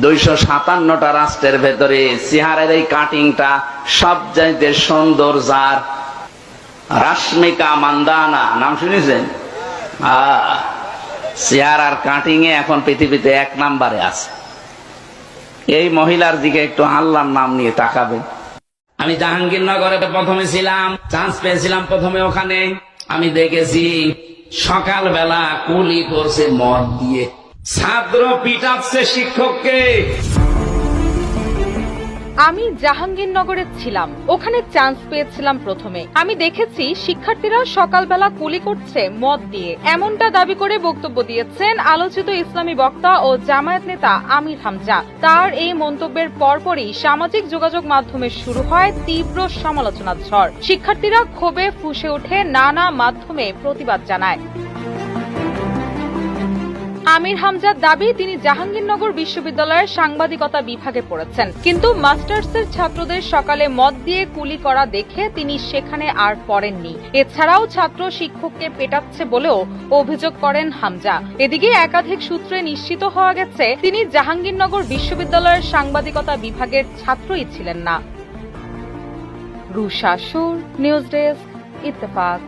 257টা রাষ্ট্রের ভেতরে চেহারার এই কাটিংটা সবচাইতে সুন্দর যার, রাশমিকা মান্দানা নাম শুনেছেন? চেহারার কাটিং এ এখন পৃথিবীতে 1 নম্বরে আছে। এই মহিলার দিকে একটু আল্লাহর নাম নিয়ে তাকাবেন। আমি জাহাঙ্গীরনগরে প্রথমে ছিলাম, চান্স পেয়েছিলাম প্রথমে ওখানে। আমি দেখেছি সকালবেলা কুলি করছে মদ দিয়ে, ছাত্র পিটাচ্ছে শিক্ষককে। আমি জাহাঙ্গীরনগরে ছিলাম, ওখানে চান্স পেয়েছিলাম প্রথমে। আমি দেখেছি শিক্ষার্থীরা সকালবেলা কুলি করছে মদ দিয়ে, এমনটা দাবি করে বক্তব্য দিয়েছেন আলোচিত ইসলামী বক্তা ও জামায়াত নেতা আমির হামজা। তার এই মন্তব্যের পরপরই সামাজিক যোগাযোগ মাধ্যমে শুরু হয় তীব্র সমালোচনার ঝড়। শিক্ষার্থীরা ক্ষোভে ফুঁসে ওঠে, নানা মাধ্যমে প্রতিবাদ জানায়। আমির হামজার দাবি, তিনি জাহাঙ্গীরনগর বিশ্ববিদ্যালয়ের সাংবাদিকতা বিভাগে পড়েছেন, কিন্তু মাস্টার্সের ছাত্রদের সকালে মদ দিয়ে কুলি করা দেখে তিনি সেখানে আর পড়েননি। এছাড়াও ছাত্র শিক্ষককে পেটাচ্ছে বলেও অভিযোগ করেন হামজা। এদিকে একাধিক সূত্রে নিশ্চিত হওয়া গেছে তিনি জাহাঙ্গীরনগর বিশ্ববিদ্যালয়ের সাংবাদিকতা বিভাগের ছাত্রই ছিলেন না। রুশা সুর, নিউজ ডেস্ক, ইত্তেফাক।